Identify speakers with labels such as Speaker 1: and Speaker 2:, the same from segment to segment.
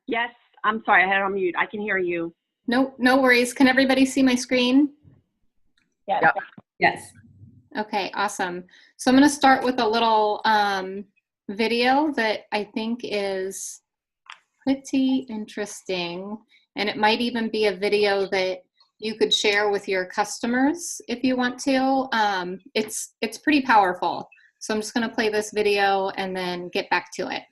Speaker 1: Yes, I'm sorry, I had it on mute. I can hear you.
Speaker 2: No, no worries. Can everybody see my screen?
Speaker 1: Yes.
Speaker 3: Yep.
Speaker 4: Yes.
Speaker 2: Okay, awesome. So I'm going to start with a little video that I think is pretty interesting. And it might even be a video that you could share with your customers if you want to. It's pretty powerful. So I'm just going to play this video and then get back to it.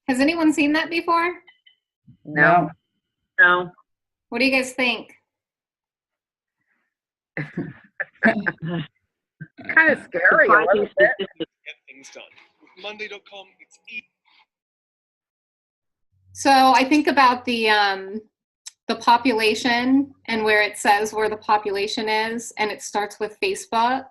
Speaker 2: Has anyone seen that before?
Speaker 3: No.
Speaker 1: No.
Speaker 2: What do you guys think?
Speaker 3: Kind of scary a little bit.
Speaker 5: Get things done. With Monday.com, it's easy.
Speaker 2: So I think about the population and where it says where the population is, and it starts with Facebook.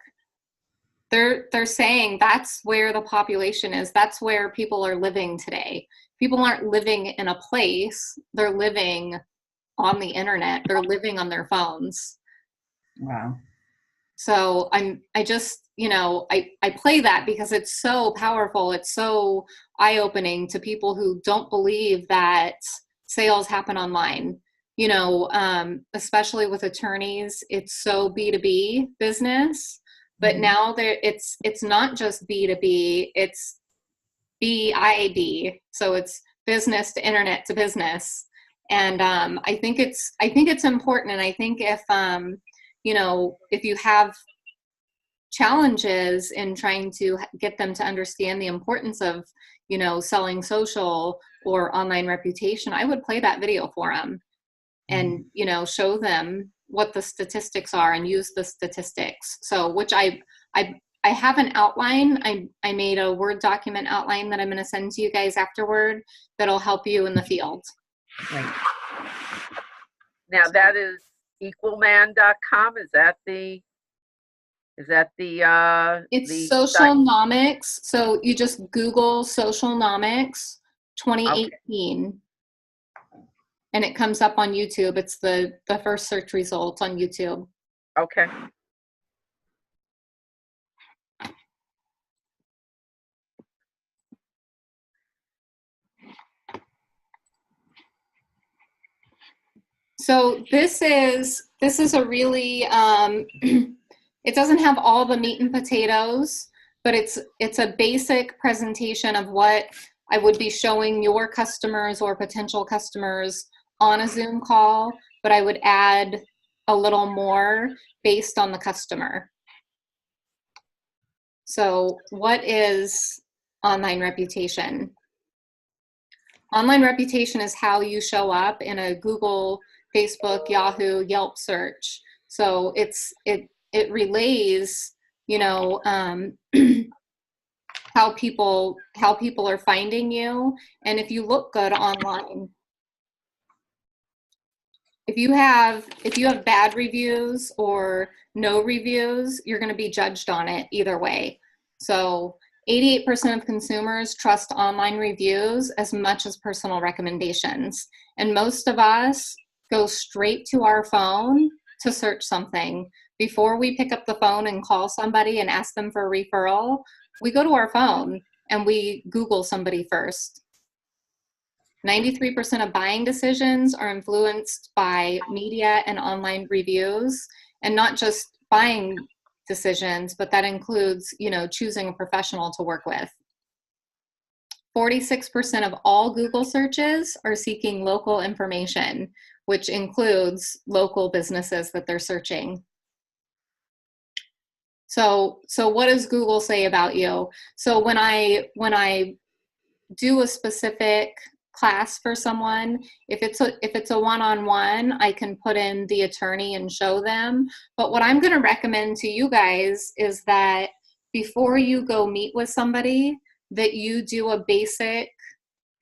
Speaker 2: They're saying that's where the population is. That's where people are living today. People aren't living in a place. They're living on the internet. They're living on their phones.
Speaker 4: Wow.
Speaker 2: So I just, I play that because it's so powerful. It's so eye-opening to people who don't believe that sales happen online. Especially with attorneys, it's so B2B business, but now it's not just B2B, it's BID. So it's business to internet to business. And I think it's important. And I think if you have challenges in trying to get them to understand the importance of, selling social or online reputation, I would play that video for them and, show them what the statistics are and use the statistics. So, which I have an outline. I made a Word document outline that I'm going to send to you guys afterward that'll help you in the field.
Speaker 4: Right.
Speaker 3: Now that is equalman.com. Is that the
Speaker 2: It's
Speaker 3: the
Speaker 2: Socialnomics. So you just Google Socialnomics 2018 and it comes up on YouTube. It's the first search result on YouTube.
Speaker 3: Okay.
Speaker 2: So this is a really, it doesn't have all the meat and potatoes, but it's a basic presentation of what I would be showing your customers or potential customers on a Zoom call, but I would add a little more based on the customer. So what is online reputation? Online reputation is how you show up in a Google, Facebook, Yahoo, Yelp search. So it relays, you know, how people are finding you, and if you look good online. If you have bad reviews or no reviews, you're going to be judged on it either way. So 88% of consumers trust online reviews as much as personal recommendations. And most of us go straight to our phone to search something. Before we pick up the phone and call somebody and ask them for a referral, we go to our phone and we Google somebody first. 93% of buying decisions are influenced by media and online reviews, and not just buying decisions, but that includes, you know, choosing a professional to work with. 46% of all Google searches are seeking local information, which includes local businesses that they're searching. So what does Google say about you? So when I do a specific class for someone, if it's a one-on-one, I can put in the attorney and show them. But what I'm going to recommend to you guys is that before you go meet with somebody, that you do a basic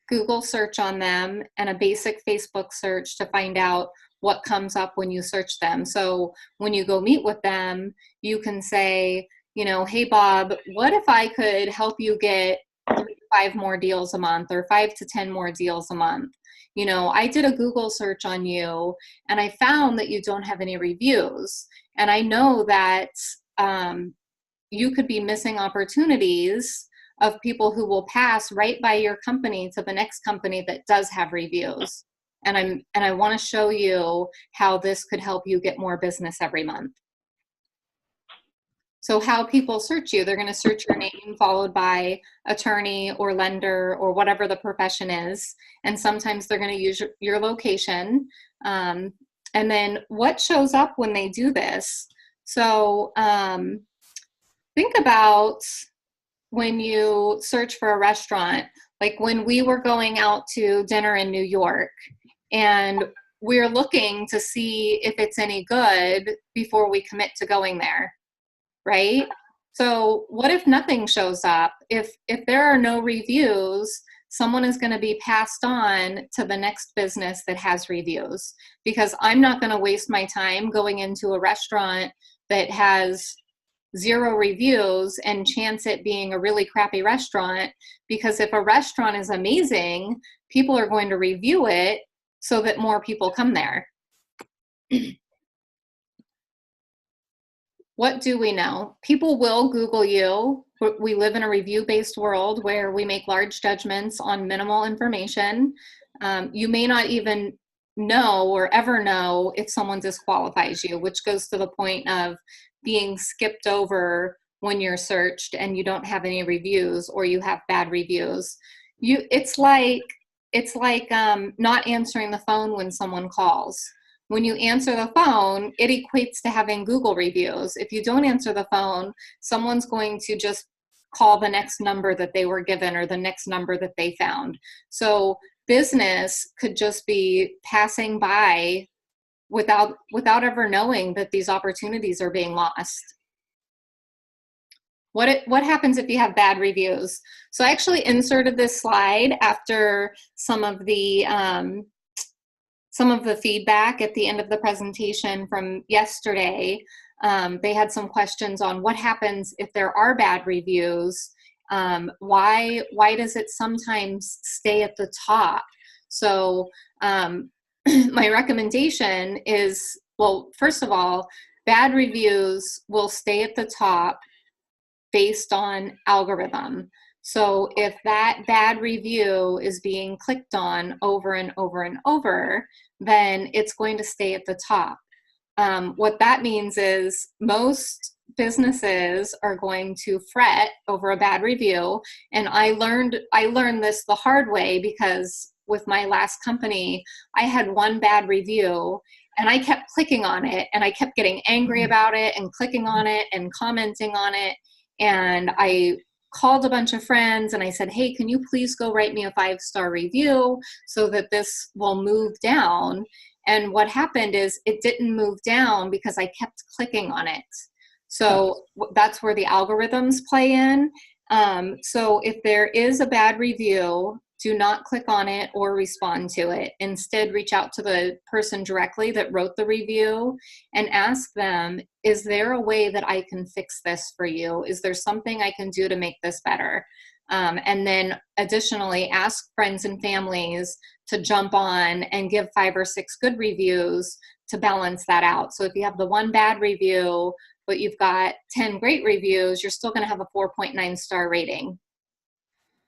Speaker 2: Google search on them and a basic Facebook search to find out what comes up when you search them. So when you go meet with them, you can say, you know, hey Bob, what if I could help you get 3 to 5 more deals a month, or 5 to 10 more deals a month? You know, I did a Google search on you and I found that you don't have any reviews. And I know that you could be missing opportunities of people who will pass right by your company to the next company that does have reviews. And I want to show you how this could help you get more business every month. So how people search you, they're going to search your name followed by attorney or lender or whatever the profession is. And sometimes they're going to use your location. And then what shows up when they do this? So think about when you search for a restaurant, like when we were going out to dinner in New York, and we're looking to see if it's any good before we commit to going there, right? So what if nothing shows up? If there are no reviews, someone is going to be passed on to the next business that has reviews, because I'm not going to waste my time going into a restaurant that has 0 reviews and chance it being a really crappy restaurant, because if a restaurant is amazing, people are going to review it so that more people come there. What do we know? People will Google you. We live in a review-based world where we make large judgments on minimal information. You may not even know or ever know if someone disqualifies you, which goes to the point of being skipped over when you're searched and you don't have any reviews, or you have bad reviews. It's like not answering the phone when someone calls. When you answer the phone, it equates to having Google reviews. If you don't answer the phone, someone's going to just call the next number that they were given or the next number that they found. So business could just be passing by without ever knowing that these opportunities are being lost. What happens if you have bad reviews? So I actually inserted this slide after some of the feedback at the end of the presentation from yesterday. They had some questions on what happens if there are bad reviews. Why does it sometimes stay at the top? So my recommendation is, well, first of all, bad reviews will stay at the top based on algorithm. So if that bad review is being clicked on over and over and over, then it's going to stay at the top. What that means is most businesses are going to fret over a bad review. And I learned this the hard way, because with my last company, I had one bad review and I kept clicking on it and I kept getting angry about it and clicking on it and commenting on it. And I called a bunch of friends and I said, hey, can you please go write me a 5-star review so that this will move down? And what happened is it didn't move down because I kept clicking on it. So that's where the algorithms play in. So if there is a bad review, do not click on it or respond to it. Instead, reach out to the person directly that wrote the review and ask them, is there a way that I can fix this for you? Is there something I can do to make this better? And then additionally, ask friends and families to jump on and give 5 or 6 good reviews to balance that out. So if you have the one bad review, but you've got 10 great reviews, you're still going to have a 4.9 star rating.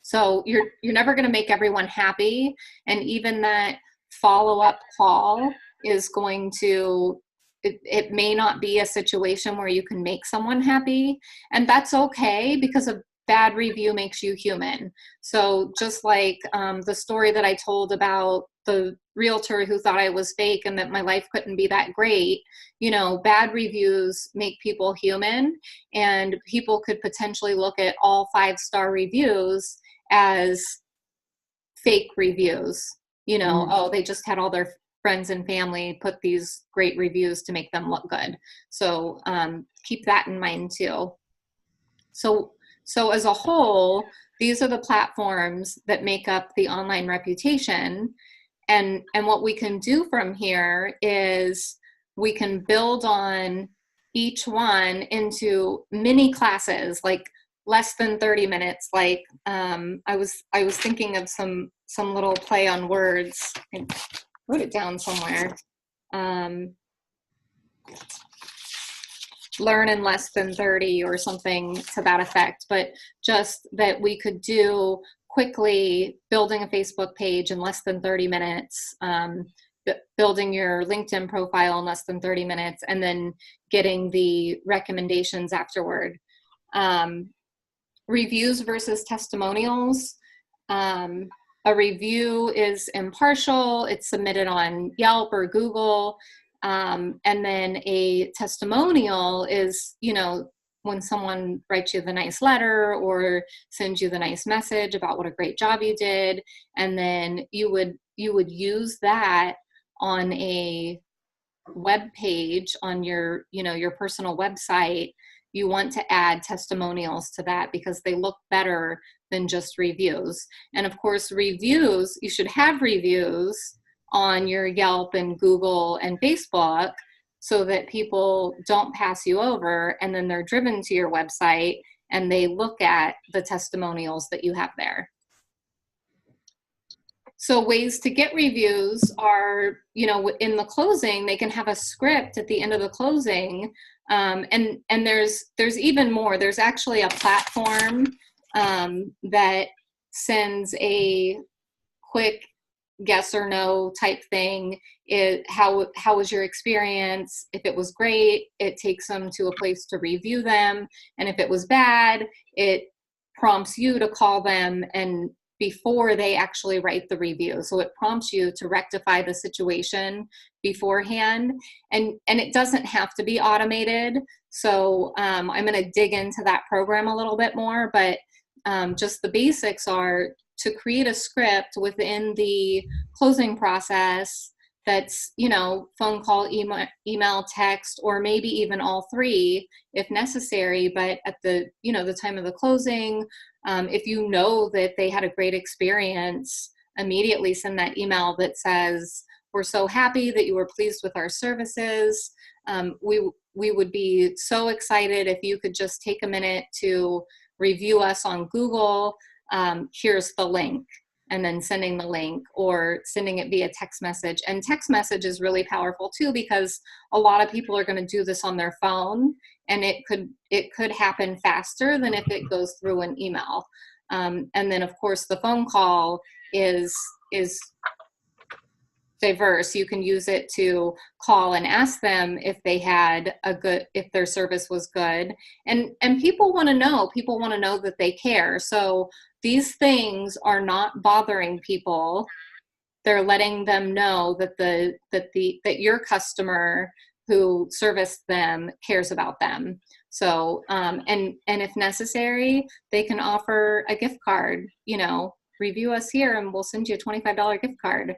Speaker 2: So you're never going to make everyone happy. And even that follow-up call is going to, it may not be a situation where you can make someone happy. And that's okay, because a bad review makes you human. So just like the story that I told about the realtor who thought I was fake and that my life couldn't be that great, you know, bad reviews make people human, and people could potentially look at all 5-star reviews as fake reviews. You know, oh, they just had all their friends and family put these great reviews to make them look good. So keep that in mind too. So as a whole, these are the platforms that make up the online reputation. And what we can do from here is we can build on each one into mini classes, like less than 30 minutes. Like I was thinking of some little play on words. I wrote it down somewhere. Learn in less than 30 or something to that effect, but just that we could do quickly building a Facebook page in less than 30 minutes, building your LinkedIn profile in less than 30 minutes, and then getting the recommendations afterward. Reviews versus testimonials. A review is impartial. It's submitted on Yelp or Google. And then a testimonial is, you know, when someone writes you the nice letter or sends you the nice message about what a great job you did. And then you would use that on a web page on your, you know, your personal website. You want to add testimonials to that because they look better than just reviews. And of course, reviews, you should have reviews on your Yelp and Google and Facebook so that people don't pass you over, and then they're driven to your website and they look at the testimonials that you have there. So ways to get reviews are, you know, in the closing, they can have a script at the end of the closing. And there's even more. There's actually a platform that sends a quick yes or no type thing. How was your experience? If it was great, it takes them to a place to review them. And if it was bad, it prompts you to call them and before they actually write the review. So it prompts you to rectify the situation beforehand. And it doesn't have to be automated. So I'm going to dig into that program a little bit more, but just the basics are to create a script within the closing process that's, you know, phone call, email, text, or maybe even all three if necessary. But at the, you know, the time of the closing, if you know that they had a great experience, immediately send that email that says, we're so happy that you were pleased with our services. We would be so excited if you could just take a minute to review us on Google. Here's the link. And then sending the link or sending it via text message. And text message is really powerful too, because a lot of people are going to do this on their phone, and it could happen faster than if it goes through an email. And then of course the phone call is diverse. You can use it to call and ask them if they had if their service was good. And people want to know that they care. So these things are not bothering people. They're letting them know that that your customer who serviced them cares about them. So, and if necessary, they can offer a gift card, review us here and we'll send you a $25 gift card.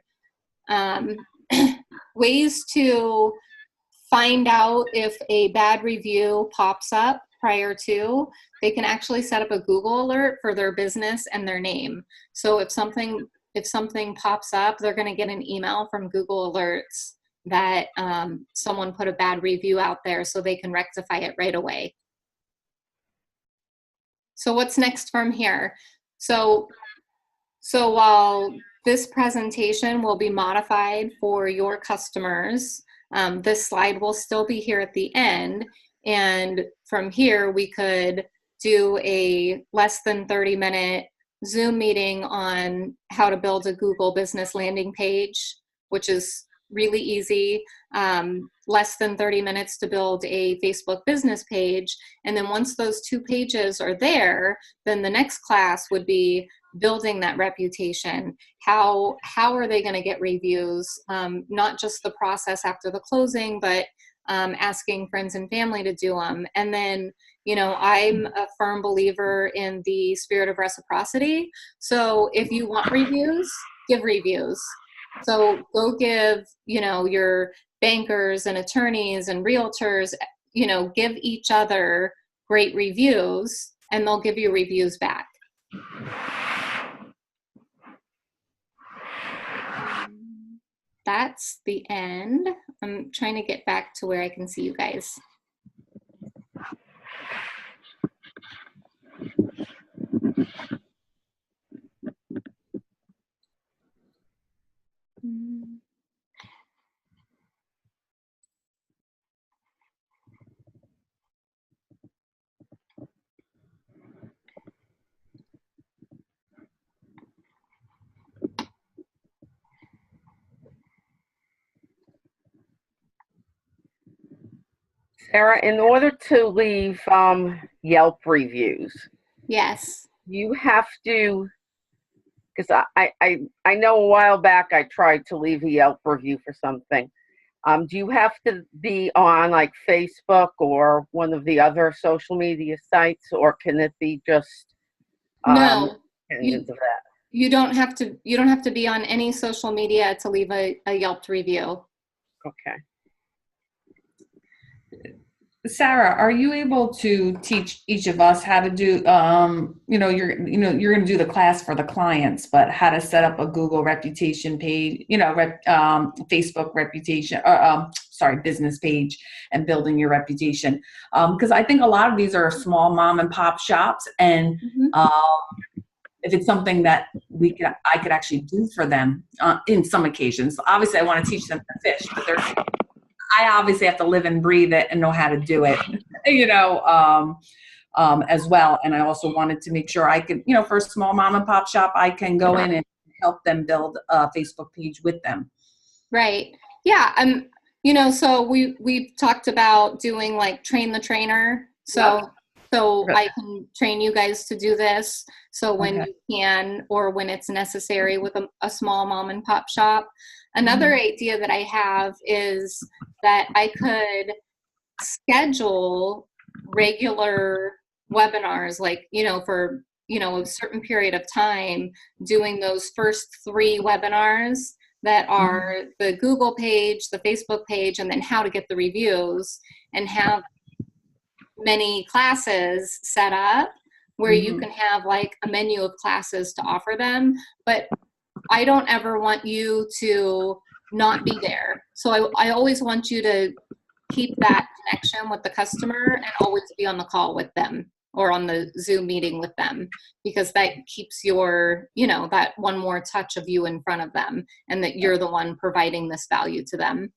Speaker 2: Ways to find out if a bad review pops up prior to, they can actually set up a Google alert for their business and their name. So if something pops up, they're going to get an email from Google Alerts that someone put a bad review out there, so they can rectify it right away. So what's next from here? So while this presentation will be modified for your customers, this slide will still be here at the end. And from here, we could do a less than 30-minute Zoom meeting on how to build a Google business landing page, which is really easy. Less than 30 minutes to build a Facebook business page. And then once those 2 pages are there, then the next class would be building that reputation. How are they going to get reviews? Not just the process after the closing, but asking friends and family to do them. And then, I'm a firm believer in the spirit of reciprocity. So if you want reviews, give reviews. So go give, your bankers and attorneys and realtors, give each other great reviews, and they'll give you reviews back. That's the end. I'm trying to get back to where I can see you guys.
Speaker 3: Sarah, in order to leave Yelp reviews,
Speaker 2: Yes.
Speaker 3: you have to, because I know a while back I tried to leave a Yelp review for something. Do you have to be on like Facebook or one of the other social media sites, or can it be just
Speaker 2: No.
Speaker 3: into that?
Speaker 2: You don't have to be on any social media to leave a Yelp review.
Speaker 3: Okay.
Speaker 4: Sarah, are you able to teach each of us how to do, you're going to do the class for the clients, but how to set up a Google reputation page, Facebook reputation, business page, and building your reputation? Because I think a lot of these are small mom and pop shops, and if it's something that I could actually do for them in some occasions. Obviously, I want to teach them to fish, but I obviously have to live and breathe it and know how to do it, as well. And I also wanted to make sure I could, for a small mom and pop shop, I can go in and help them build a Facebook page with them.
Speaker 2: Right. Yeah. So we've talked about doing like train the trainer. So I can train you guys to do this. So when you can, or when it's necessary with a small mom and pop shop. Another idea that I have is that I could schedule regular webinars, like, for, a certain period of time, doing those first 3 webinars that are the Google page, the Facebook page, and then how to get the reviews, and have many classes set up where you can have like a menu of classes to offer them. But I don't ever want you to not be there. So I always want you to keep that connection with the customer and always be on the call with them or on the Zoom meeting with them, because that keeps your, that one more touch of you in front of them, and that you're the one providing this value to them.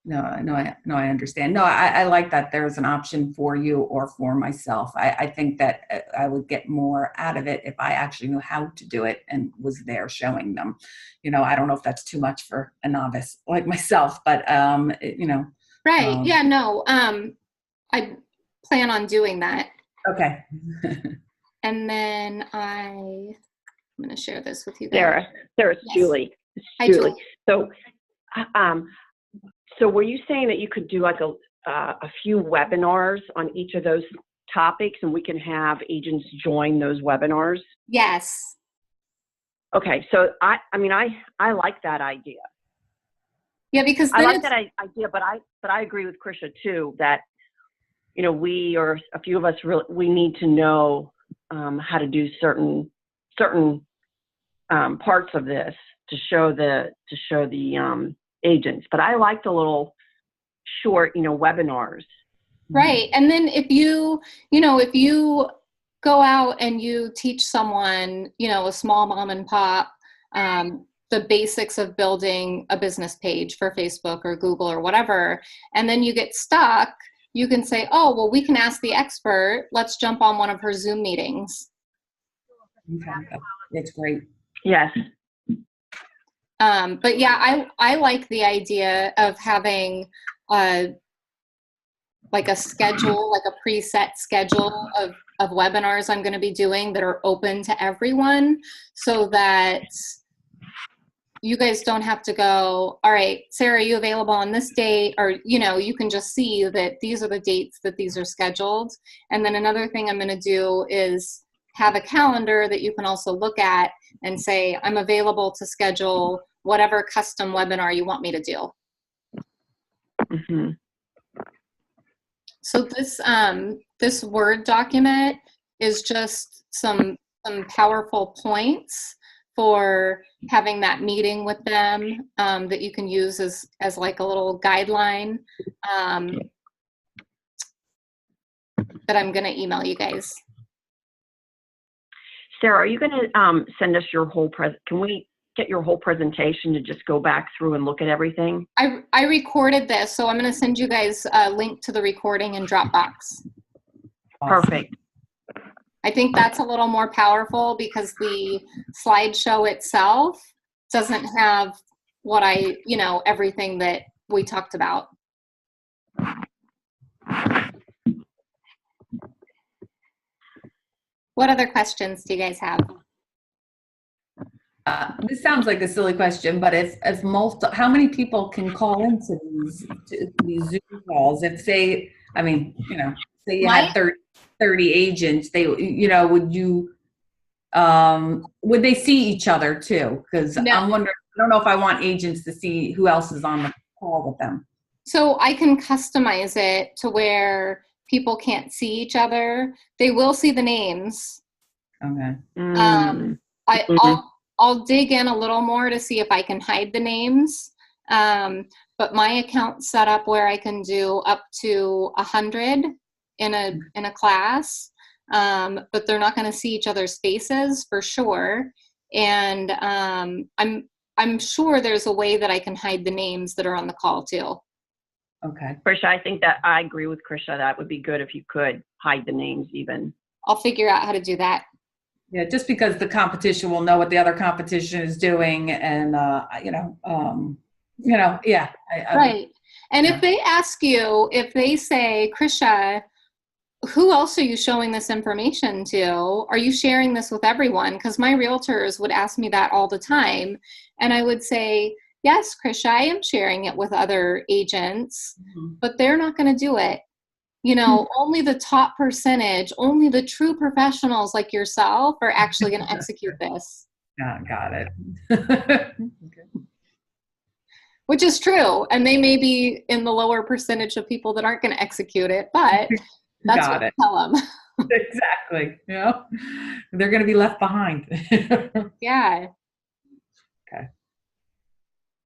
Speaker 4: No, I understand. No, I like that there's an option for you or for myself. I think that I would get more out of it if I actually knew how to do it and was there showing them. I don't know if that's too much for a novice like myself, but
Speaker 2: Right. Yeah, no. I plan on doing that.
Speaker 4: Okay.
Speaker 2: And then I'm going to share this with you guys.
Speaker 1: Sarah, it's
Speaker 2: Yes.
Speaker 1: Julie. It's
Speaker 2: Hi,
Speaker 1: Julie.
Speaker 2: Julie.
Speaker 1: So were you saying that you could do like a few webinars on each of those topics, and we can have agents join those webinars?
Speaker 2: Yes.
Speaker 1: Okay, so I like that idea.
Speaker 2: Yeah, because
Speaker 1: I
Speaker 2: then
Speaker 1: like that idea, but I agree with Krisha too that we or a few of us we need to know how to do certain parts of this to show the agents. But I like the little short webinars.
Speaker 2: right. And then if you go out and you teach someone, a small mom and pop, the basics of building a business page for Facebook or Google or whatever, and then you get stuck, you can say, oh, well, we can ask the expert. Let's jump on one of her Zoom meetings.
Speaker 4: Okay. That's great.
Speaker 1: Yes.
Speaker 2: But yeah, I like the idea of having like a schedule, like a preset schedule of webinars I'm going to be doing that are open to everyone, so that you guys don't have to go, all right, Sarah, are you available on this date? Or, you can just see that these are the dates that these are scheduled. And then another thing I'm going to do is have a calendar that you can also look at and say, I'm available to schedule whatever custom webinar you want me to do.
Speaker 1: Mm-hmm.
Speaker 2: So this Word document is just some powerful points for having that meeting with them that you can use as like a little guideline that I'm going to email you guys.
Speaker 1: Sarah, are you going to send us your whole can we get your whole presentation to just go back through and look at everything?
Speaker 2: I recorded this, so I'm going to send you guys a link to the recording in Dropbox.
Speaker 1: Perfect.
Speaker 2: I think that's a little more powerful because the slideshow itself doesn't have what everything that we talked about. What other questions do you guys have?
Speaker 4: This sounds like a silly question, but how many people can call into these Zoom calls? If say you had 30 agents, would they see each other too? Because
Speaker 2: No.
Speaker 4: I'm wondering, I don't know if I want agents to see who else is on the call with them.
Speaker 2: So I can customize it to where people can't see each other. They will see the names.
Speaker 4: Okay.
Speaker 2: I'll dig in a little more to see if I can hide the names. But my account's set up where I can do up to 100 in a class. But they're not going to see each other's faces for sure. And I'm sure there's a way that I can hide the names that are on the call too.
Speaker 4: Okay.
Speaker 1: Krisha, I think that I agree with Krisha. That would be good if you could hide the names even.
Speaker 2: I'll figure out how to do that.
Speaker 4: Yeah, just because the competition will know what the other competition is doing, and yeah.
Speaker 2: Right. And if they ask you, if they say, Krisha, who else are you showing this information to? Are you sharing this with everyone? Because my realtors would ask me that all the time. And I would say, yes, Krisha, I am sharing it with other agents, but they're not going to do it. Only the top percentage, only the true professionals like yourself are actually going to execute this.
Speaker 4: Got it. Okay.
Speaker 2: Which is true. And they may be in the lower percentage of people that aren't going to execute it, but that's what I tell them.
Speaker 4: Exactly. They're going to be left behind.
Speaker 2: Yeah.
Speaker 4: Okay.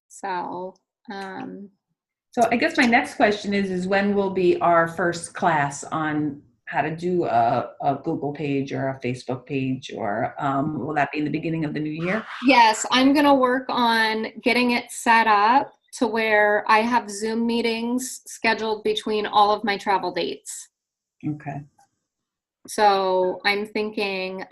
Speaker 2: So
Speaker 4: I guess my next question is when will be our first class on how to do a Google page or a Facebook page, or will that be in the beginning of the new year?
Speaker 2: yes, I'm going to work on getting it set up to where I have Zoom meetings scheduled between all of my travel dates.
Speaker 4: Okay.
Speaker 2: So I'm thinking,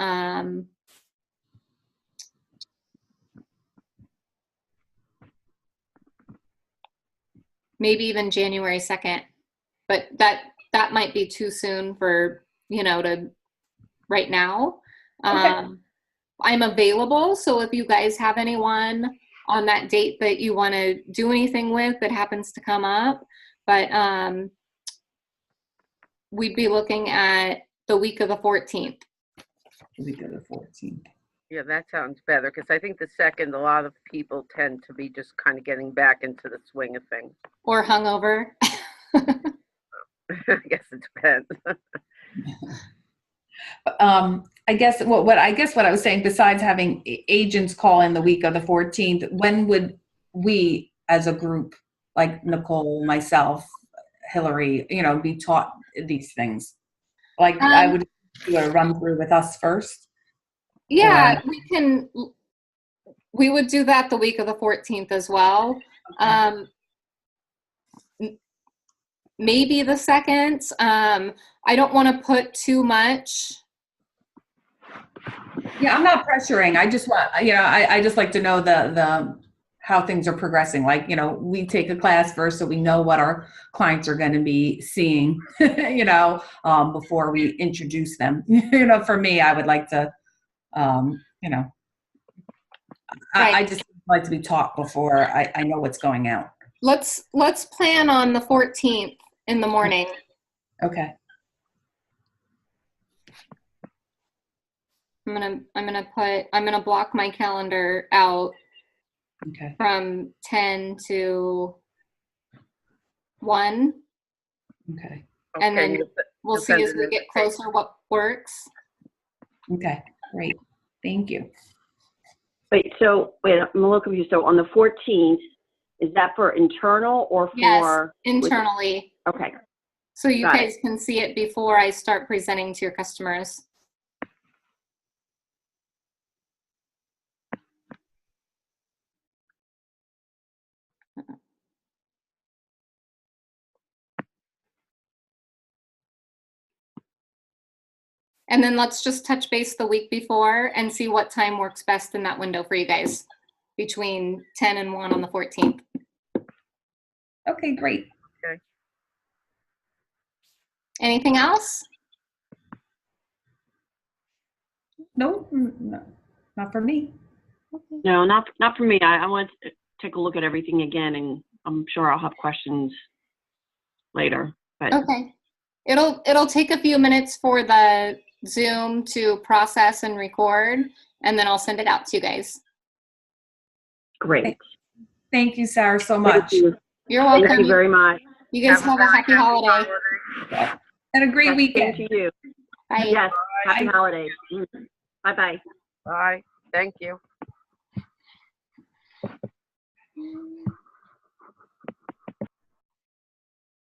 Speaker 2: maybe even January 2nd, but that might be too soon for, to right now.
Speaker 4: Okay.
Speaker 2: I'm available. So if you guys have anyone on that date that you want to do anything with that happens to come up, but we'd be looking at the week of the 14th.
Speaker 4: The week of the 14th.
Speaker 3: Yeah, that sounds better, because I think the second, a lot of people tend to be just kind of getting back into the swing of things.
Speaker 2: Or hungover.
Speaker 3: I guess it depends.
Speaker 4: I guess what I was saying, besides having agents call in the week of the 14th, when would we as a group, like Nicole, myself, Hillary, be taught these things? Like I would do a run through with us first.
Speaker 2: Yeah, we would do that the week of the 14th as well.
Speaker 4: Okay.
Speaker 2: Maybe the 2nd. I don't want to put too much.
Speaker 4: Yeah, I'm not pressuring. I just want, I just like to know the how things are progressing. Like, we take a class first so we know what our clients are going to be seeing, before we introduce them. For me, I would like to, I just like to be taught before I know what's going out.
Speaker 2: Let's plan on the 14th in the morning.
Speaker 4: Okay.
Speaker 2: I'm gonna block my calendar out
Speaker 4: Okay.
Speaker 2: from 10 to 1.
Speaker 4: Okay.
Speaker 2: And then
Speaker 3: Okay,
Speaker 2: we'll see as we get closer what works.
Speaker 4: Okay. Great. Thank you.
Speaker 1: Wait, I'm a little confused. So on the 14th, is that for internal or for?
Speaker 2: Yes, internally.
Speaker 1: Okay.
Speaker 2: So you
Speaker 1: Got
Speaker 2: guys can see it before I start presenting to your customers. And then let's just touch base the week before and see what time works best in that window for you guys between 10 and 1 on the 14th.
Speaker 4: Okay, great.
Speaker 3: Okay.
Speaker 2: Anything else?
Speaker 4: No, not for me.
Speaker 1: No, not for me. I want to take a look at everything again, and I'm sure I'll have questions later. But
Speaker 2: Okay. It'll take a few minutes for the Zoom to process and record, and then I'll send it out to you guys.
Speaker 1: great.
Speaker 4: Thank you, Sarah, so much.
Speaker 1: Thank you.
Speaker 2: You're welcome.
Speaker 1: Thank you very much.
Speaker 2: You guys have a happy holiday.
Speaker 4: And a great
Speaker 1: Same
Speaker 4: weekend.
Speaker 1: to you.
Speaker 2: Bye.
Speaker 1: Yes. Happy
Speaker 4: Bye.
Speaker 1: holidays. Bye-bye.
Speaker 3: Bye. Thank you.